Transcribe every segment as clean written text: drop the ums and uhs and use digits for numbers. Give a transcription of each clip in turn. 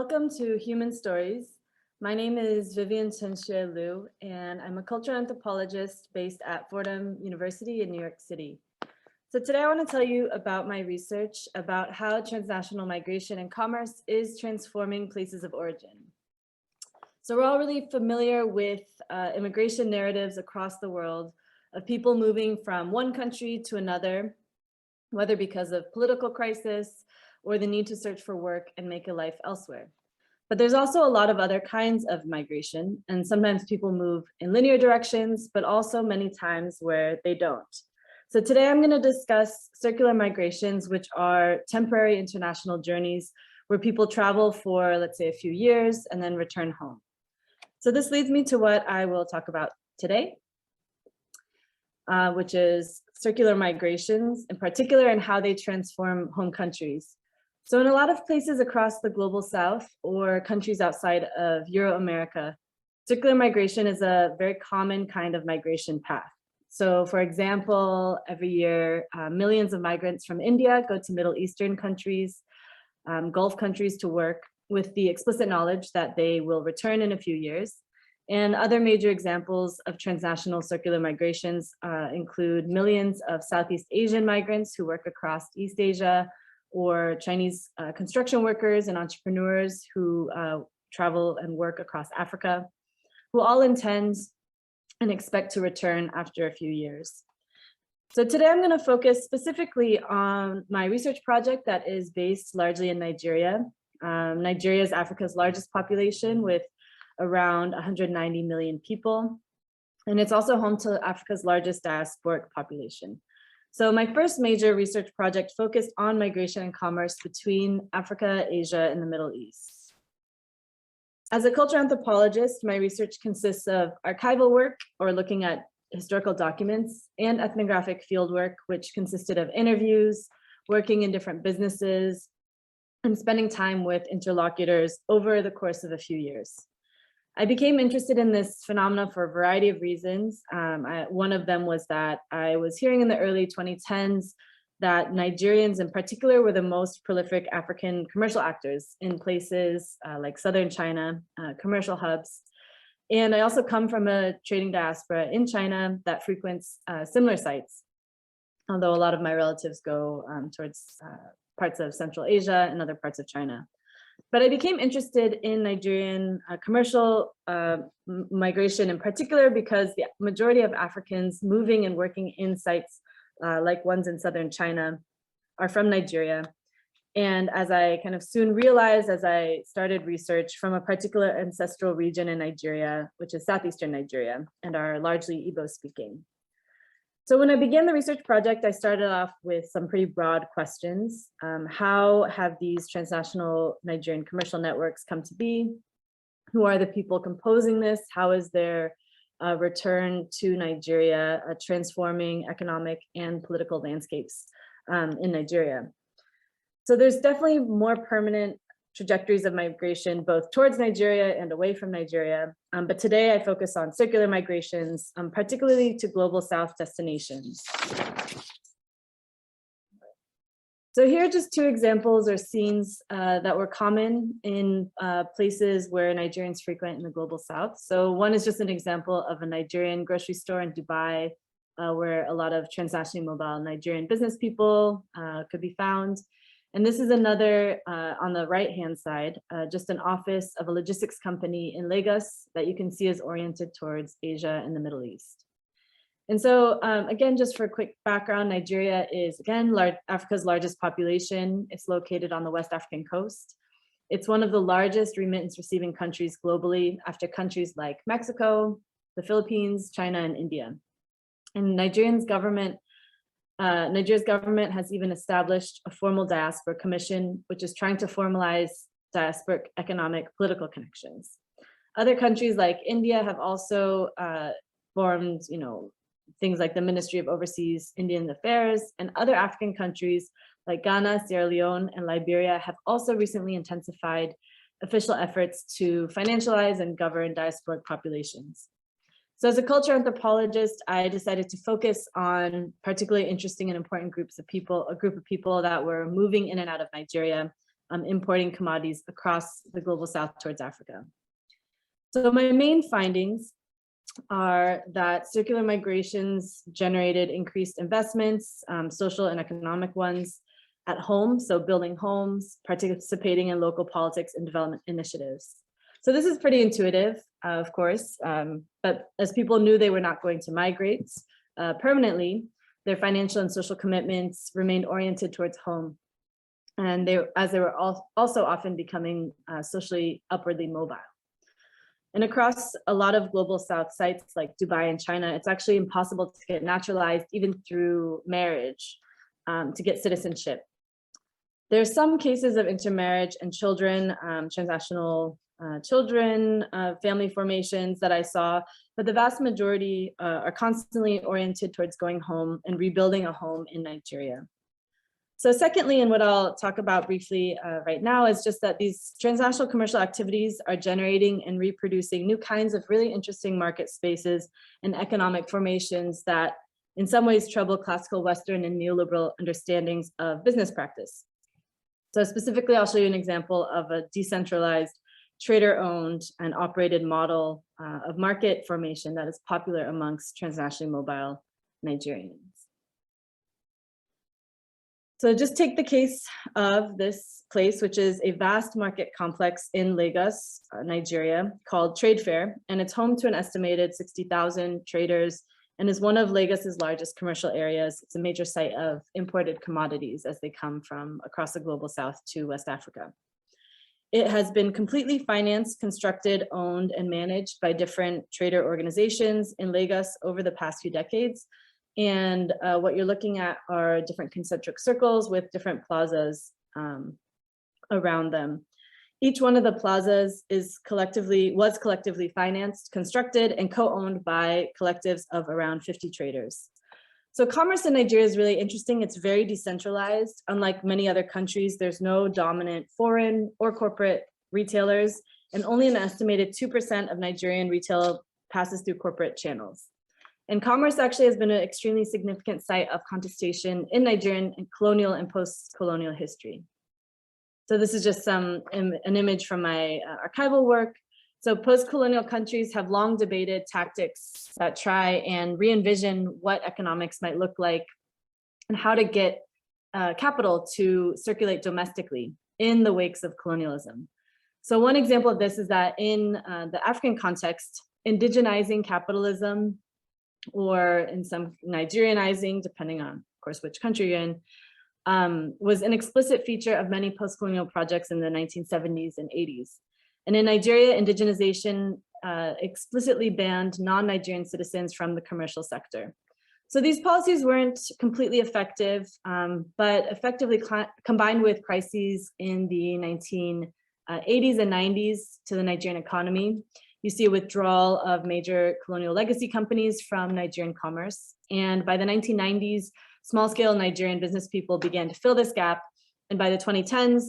Welcome to Human Stories. My name is Vivian Lu, and I'm a cultural anthropologist based at Fordham University in New York City. So today I want to tell you about my research about how transnational migration and commerce is transforming places of origin. So we're all really familiar with immigration narratives across the world of people moving from one country to another, whether because of political crisis or the need to search for work and make a life elsewhere. But there's also a lot of other kinds of migration, and sometimes people move in linear directions, but also many times where they don't. So today I'm going to discuss circular migrations, which are temporary international journeys where people travel for, let's say, a few years and then return home. So this leads me to what I will talk about today, which is circular migrations in particular and how they transform home countries. So in a lot of places across the global south or countries outside of Euro-America, circular migration is a very common kind of migration path. So for example, every year, millions of migrants from India go to Middle Eastern countries, Gulf countries to work with the explicit knowledge that they will return in a few years. And other major examples of transnational circular migrations include millions of Southeast Asian migrants who work across East Asia, or Chinese construction workers and entrepreneurs who travel and work across Africa, who all intend and expect to return after a few years. So today I'm going to focus specifically on my research project that is based largely in Nigeria. Nigeria is Africa's largest population with around 190 million people, and it's also home to Africa's largest diasporic population. So my first major research project focused on migration and commerce between Africa, Asia, and the Middle East. As a cultural anthropologist, my research consists of archival work, or looking at historical documents, and ethnographic fieldwork, which consisted of interviews, working in different businesses, and spending time with interlocutors over the course of a few years. I became interested in this phenomena for a variety of reasons. One of them was that I was hearing in the early 2010s that Nigerians in particular were the most prolific African commercial actors in places like southern China, commercial hubs. And I also come from a trading diaspora in China that frequents similar sites, although a lot of my relatives go towards parts of Central Asia and other parts of China. But I became interested in Nigerian commercial migration in particular because the majority of Africans moving and working in sites like ones in southern China are from Nigeria. And as I kind of soon realized as I started research from a particular ancestral region in Nigeria, which is southeastern Nigeria, and are largely Igbo speaking. So when I began the research project, I started off with some pretty broad questions. How have these transnational Nigerian commercial networks come to be? Who are the people composing this? How is their return to Nigeria transforming economic and political landscapes in Nigeria? So there's definitely more permanent trajectories of migration, both towards Nigeria and away from Nigeria. But today I focus on circular migrations, particularly to global south destinations. So here are just two examples or scenes that were common in places where Nigerians frequent in the global south. So one is just an example of a Nigerian grocery store in Dubai, where a lot of transnationally mobile Nigerian business people could be found. And this is another, on the right-hand side, just an office of a logistics company in Lagos that you can see is oriented towards Asia and the Middle East. And so, again, just for a quick background, Nigeria is, again, Africa's largest population. It's located on the West African coast. It's one of the largest remittance receiving countries globally after countries like Mexico, the Philippines, China, and India. And Nigeria's government has even established a formal diaspora commission, which is trying to formalize diasporic economic political connections. Other countries like India have also formed, things like the Ministry of Overseas Indian Affairs, and other African countries like Ghana, Sierra Leone, and Liberia have also recently intensified official efforts to financialize and govern diasporic populations. So as a cultural anthropologist, I decided to focus on particularly interesting and important groups of people, a group of people that were moving in and out of Nigeria importing commodities across the global south towards Africa. So my main findings are that circular migrations generated increased investments, social and economic ones at home, so building homes, participating in local politics and development initiatives. So this is pretty intuitive, of course, but as people knew they were not going to migrate permanently, their financial and social commitments remained oriented towards home. And as they were also often becoming socially upwardly mobile. And across a lot of global south sites like Dubai and China, it's actually impossible to get naturalized even through marriage to get citizenship. There's some cases of intermarriage and children, transnational children, family formations that I saw, but the vast majority are constantly oriented towards going home and rebuilding a home in Nigeria. So secondly, and what I'll talk about briefly right now is just that these transnational commercial activities are generating and reproducing new kinds of really interesting market spaces and economic formations that in some ways trouble classical Western and neoliberal understandings of business practice. So specifically, I'll show you an example of a decentralized trader-owned and operated model of market formation that is popular amongst transnationally mobile Nigerians. So just take the case of this place, which is a vast market complex in Lagos, Nigeria, called Trade Fair, and it's home to an estimated 60,000 traders and is one of Lagos's largest commercial areas. It's a major site of imported commodities as they come from across the global south to West Africa. It has been completely financed, constructed, owned, and managed by different trader organizations in Lagos over the past few decades. And what you're looking at are different concentric circles with different plazas around them. Each one of the plazas was collectively financed, constructed, and co-owned by collectives of around 50 traders. So commerce in Nigeria is really interesting. It's very decentralized. Unlike many other countries, there's no dominant foreign or corporate retailers, and only an estimated 2% of Nigerian retail passes through corporate channels. And commerce actually has been an extremely significant site of contestation in Nigerian and colonial and post-colonial history. So this is just an image from my archival work. So post-colonial countries have long debated tactics that try and re-envision what economics might look like and how to get capital to circulate domestically in the wakes of colonialism. So one example of this is that in the African context, indigenizing capitalism, or in some Nigerianizing, depending on, of course, which country you're in, was an explicit feature of many post-colonial projects in the 1970s and 80s. And in Nigeria, indigenization explicitly banned non-Nigerian citizens from the commercial sector. So these policies weren't completely effective, but effectively combined with crises in the 1980s and 90s to the Nigerian economy. You see a withdrawal of major colonial legacy companies from Nigerian commerce. And by the 1990s, small-scale Nigerian business people began to fill this gap. And by the 2010s,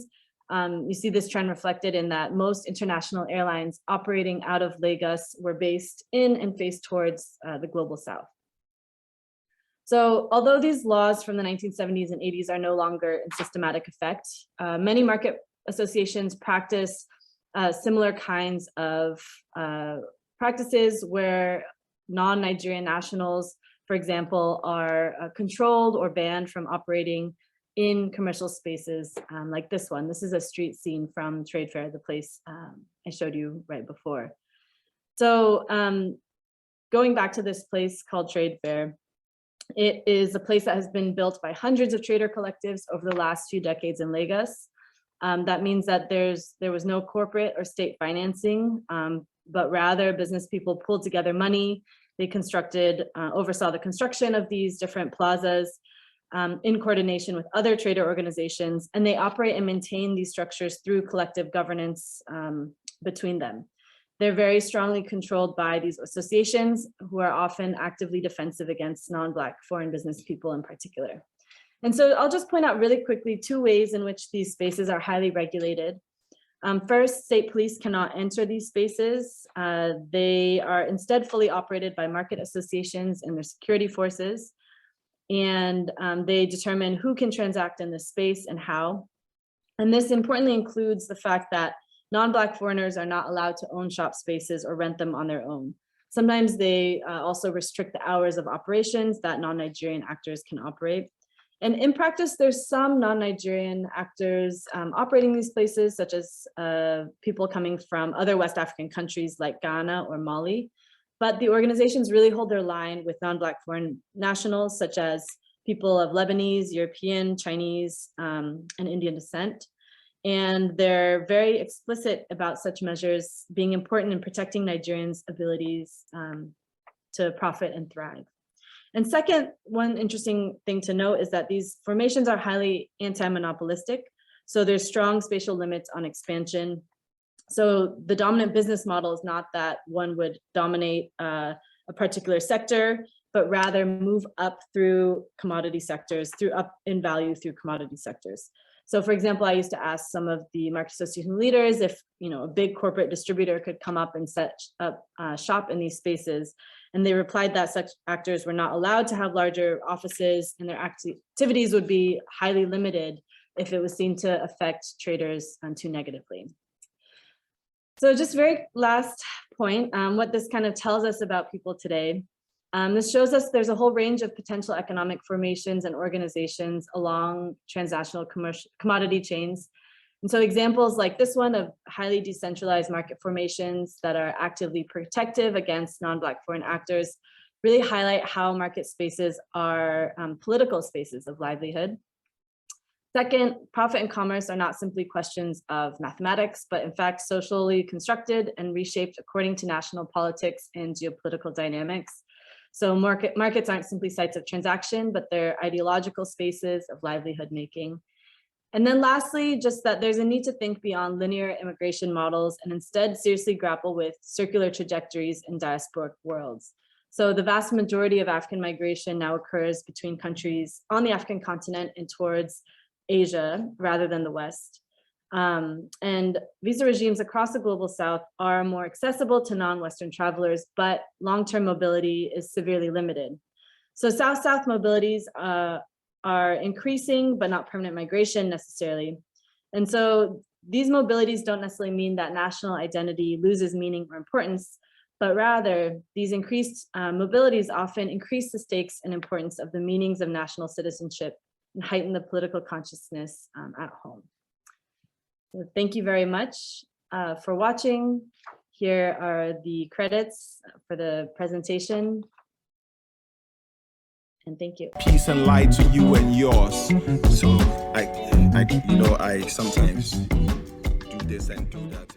you see this trend reflected in that most international airlines operating out of Lagos were based in and faced towards the global south. So although these laws from the 1970s and 80s are no longer in systematic effect, many market associations practice similar kinds of practices where non-Nigerian nationals, for example, are controlled or banned from operating in commercial spaces like this one. This is a street scene from Trade Fair, the place I showed you right before. So going back to this place called Trade Fair, it is a place that has been built by hundreds of trader collectives over the last few decades in Lagos. That means that there was no corporate or state financing, but rather business people pulled together money. They oversaw the construction of these different plazas in coordination with other trader organizations, and they operate and maintain these structures through collective governance between them. They're very strongly controlled by these associations who are often actively defensive against non-Black foreign business people in particular. And so I'll just point out really quickly two ways in which these spaces are highly regulated. First, state police cannot enter these spaces. They are instead fully operated by market associations and their security forces. And they determine who can transact in this space and how. And this importantly includes the fact that non-Black foreigners are not allowed to own shop spaces or rent them on their own. Sometimes they also restrict the hours of operations that non-Nigerian actors can operate. And in practice, there's some non-Nigerian actors operating these places, such as people coming from other West African countries like Ghana or Mali. But the organizations really hold their line with non-Black foreign nationals, such as people of Lebanese, European, Chinese, and Indian descent. And they're very explicit about such measures being important in protecting Nigerians' abilities to profit and thrive. And second, one interesting thing to note is that these formations are highly anti-monopolistic. So there's strong spatial limits on expansion. So the dominant business model is not that one would dominate a particular sector, but rather move up through commodity sectors, up in value through commodity sectors. So for example, I used to ask some of the market association leaders if a big corporate distributor could come up and set up shop in these spaces. And they replied that such actors were not allowed to have larger offices and their activities would be highly limited if it was seen to affect traders too negatively. So just very last point, what this kind of tells us about people today. This shows us there's a whole range of potential economic formations and organizations along transnational commodity chains. And so examples like this one of highly decentralized market formations that are actively protective against non-Black foreign actors really highlight how market spaces are political spaces of livelihood. Second, profit and commerce are not simply questions of mathematics, but in fact, socially constructed and reshaped according to national politics and geopolitical dynamics. So markets aren't simply sites of transaction, but they're ideological spaces of livelihood making. And then lastly, just that there's a need to think beyond linear immigration models and instead seriously grapple with circular trajectories in diasporic worlds. So the vast majority of African migration now occurs between countries on the African continent and towards Asia rather than the West. And visa regimes across the global South are more accessible to non-Western travelers, but long-term mobility is severely limited. So South-South mobilities are increasing, but not permanent migration necessarily. And so these mobilities don't necessarily mean that national identity loses meaning or importance, but rather these increased mobilities often increase the stakes and importance of the meanings of national citizenship and heighten the political consciousness at home. So thank you very much for watching. Here are the credits for the presentation. And thank you. Peace and light to you and yours. So I sometimes do this and do that.